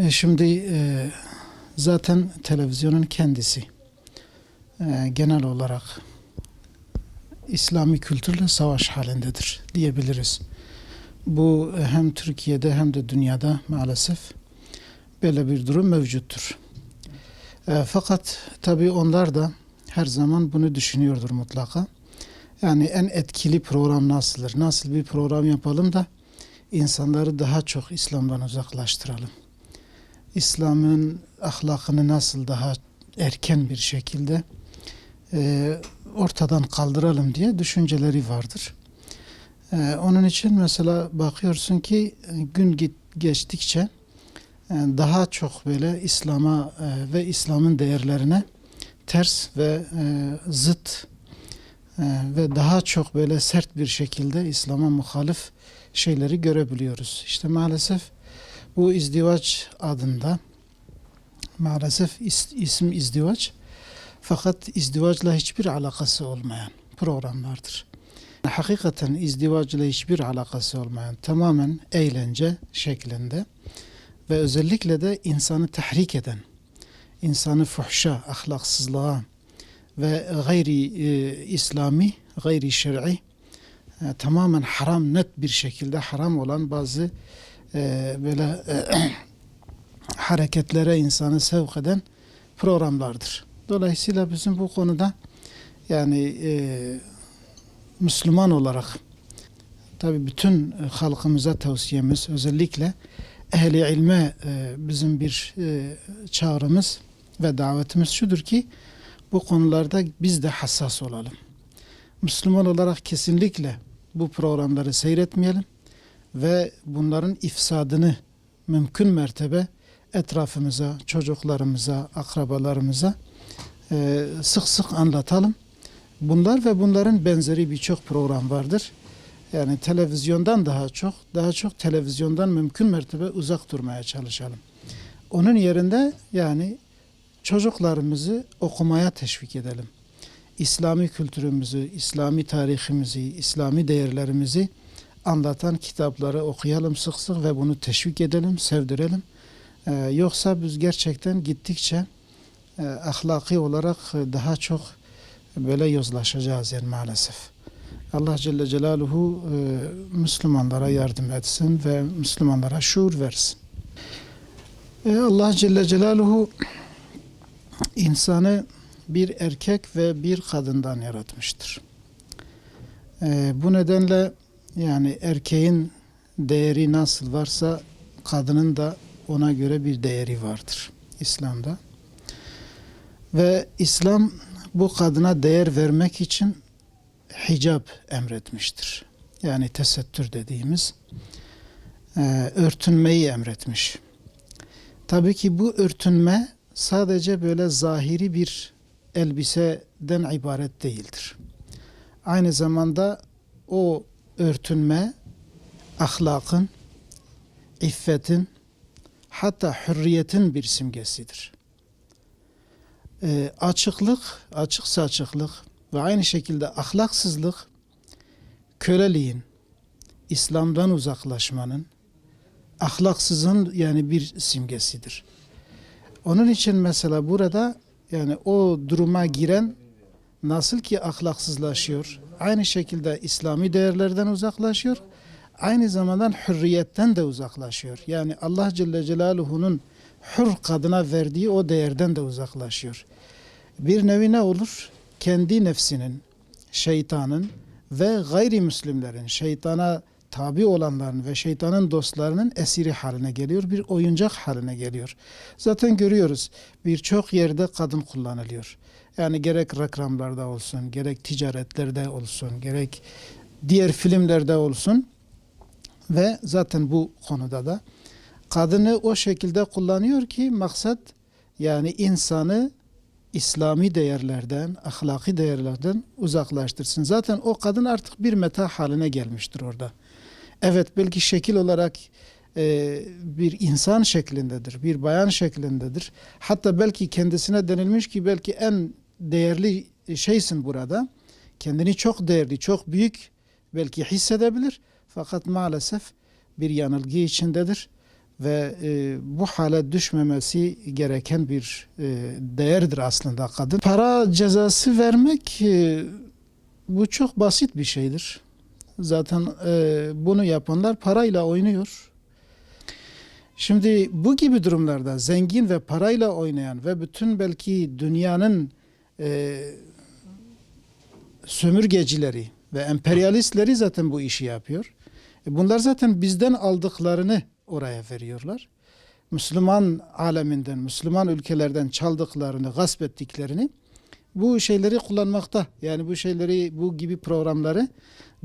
Şimdi zaten televizyonun kendisi genel olarak İslami kültürle savaş halindedir diyebiliriz. Bu hem Türkiye'de hem de dünyada maalesef böyle bir durum mevcuttur. Fakat tabii onlar da her zaman bunu düşünüyordur mutlaka. Yani en etkili program nasıldır? Nasıl bir program yapalım da insanları daha çok İslam'dan uzaklaştıralım? İslam'ın ahlakını nasıl daha erken bir şekilde ortadan kaldıralım diye düşünceleri vardır. Onun için mesela bakıyorsun ki gün geçtikçe daha çok böyle İslam'a ve İslam'ın değerlerine ters ve zıt ve daha çok böyle sert bir şekilde İslam'a muhalif şeyleri görebiliyoruz. İşte maalesef bu izdivaç adında maalesef isim izdivaç fakat izdivacla hiçbir alakası olmayan programlardır. Hakikaten izdivacla hiçbir alakası olmayan tamamen eğlence şeklinde ve özellikle de insanı tahrik eden, insanı fuhşa, ahlaksızlığa ve gayri İslami, gayri şer'i tamamen haram, net bir şekilde haram olan bazı böyle hareketlere insanı sevk eden programlardır. Dolayısıyla bizim bu konuda yani Müslüman olarak tabi bütün halkımıza tavsiyemiz özellikle ehli ilme bizim bir çağrımız ve davetimiz şudur ki bu konularda biz de hassas olalım. Müslüman olarak kesinlikle bu programları seyretmeyelim ve bunların ifsadını mümkün mertebe etrafımıza, çocuklarımıza, akrabalarımıza sık sık anlatalım. Bunlar ve bunların benzeri birçok program vardır. Yani televizyondan daha çok televizyondan mümkün mertebe uzak durmaya çalışalım. Onun yerinde yani çocuklarımızı okumaya teşvik edelim. İslami kültürümüzü, İslami tarihimizi, İslami değerlerimizi anlatan kitapları okuyalım sık sık ve bunu teşvik edelim, sevdirelim. Yoksa biz gerçekten gittikçe ahlaki olarak daha çok böyle yozlaşacağız yani maalesef. Allah Celle Celaluhu Müslümanlara yardım etsin ve Müslümanlara şuur versin. Allah Celle Celaluhu insanı bir erkek ve bir kadından yaratmıştır. Bu nedenle yani erkeğin değeri nasıl varsa kadının da ona göre bir değeri vardır İslam'da. Ve İslam bu kadına değer vermek için hicab emretmiştir. Yani tesettür dediğimiz örtünmeyi emretmiş. Tabii ki bu örtünme sadece böyle zahiri bir elbiseden ibaret değildir. Aynı zamanda o örtünme ahlakın, iffetin, hatta hürriyetin bir simgesidir. Açıklık, açık saçıklık ve aynı şekilde ahlaksızlık, köleliğin, İslam'dan uzaklaşmanın, ahlaksızın yani bir simgesidir. Onun için mesela burada yani o duruma giren nasıl ki ahlaksızlaşıyor, aynı şekilde İslami değerlerden uzaklaşıyor, aynı zamanda hürriyetten de uzaklaşıyor. Yani Allah Celle Celaluhu'nun hür kadına verdiği o değerden de uzaklaşıyor. Bir nevi ne olur? Kendi nefsinin, şeytanın ve gayrimüslimlerin, şeytana tabi olanların ve şeytanın dostlarının esiri haline geliyor. Bir oyuncak haline geliyor. Zaten görüyoruz birçok yerde kadın kullanılıyor. Yani gerek reklamlarda olsun, gerek ticaretlerde olsun, gerek diğer filmlerde olsun ve zaten bu konuda da kadını o şekilde kullanıyor ki maksat yani insanı İslami değerlerden, ahlaki değerlerden uzaklaştırsın. Zaten o kadın artık bir meta haline gelmiştir orada. Evet belki şekil olarak bir insan şeklindedir, bir bayan şeklindedir. Hatta belki kendisine denilmiş ki belki en değerli şeysin burada. Kendini çok değerli, çok büyük belki hissedebilir. Fakat maalesef bir yanılgı içindedir. ve bu hale düşmemesi gereken bir değerdir aslında kadın. Para cezası vermek bu çok basit bir şeydir. Zaten bunu yapanlar parayla oynuyor. Şimdi bu gibi durumlarda zengin ve parayla oynayan ve bütün belki dünyanın sömürgecileri ve emperyalistleri zaten bu işi yapıyor. Bunlar zaten bizden aldıklarını oraya veriyorlar. Müslüman aleminden, Müslüman ülkelerden çaldıklarını, gasp ettiklerini bu şeyleri kullanmakta. Yani bu şeyleri, bu gibi programları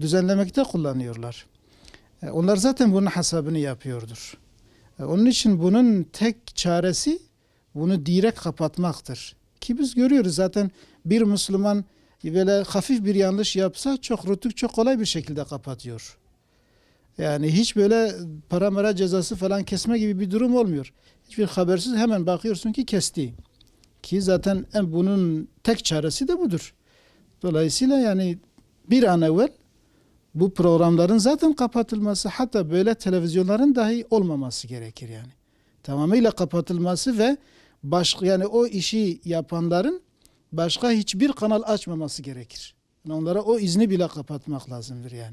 düzenlemekte kullanıyorlar. Onlar zaten bunun hesabını yapıyordur. Onun için bunun tek çaresi bunu direkt kapatmaktır. Ki biz görüyoruz zaten bir Müslüman böyle hafif bir yanlış yapsa çok rütük, çok kolay bir şekilde kapatıyor. Yani hiç böyle para mara cezası falan kesme gibi bir durum olmuyor. Hiçbir habersiz hemen bakıyorsun ki kesti. Ki zaten bunun tek çaresi de budur. Dolayısıyla yani bir an evvel bu programların zaten kapatılması, hatta böyle televizyonların dahi olmaması gerekir yani. Tamamıyla kapatılması ve yani o işi yapanların başka hiçbir kanal açmaması gerekir. Yani onlara o izni bile kapatmak lazımdır yani.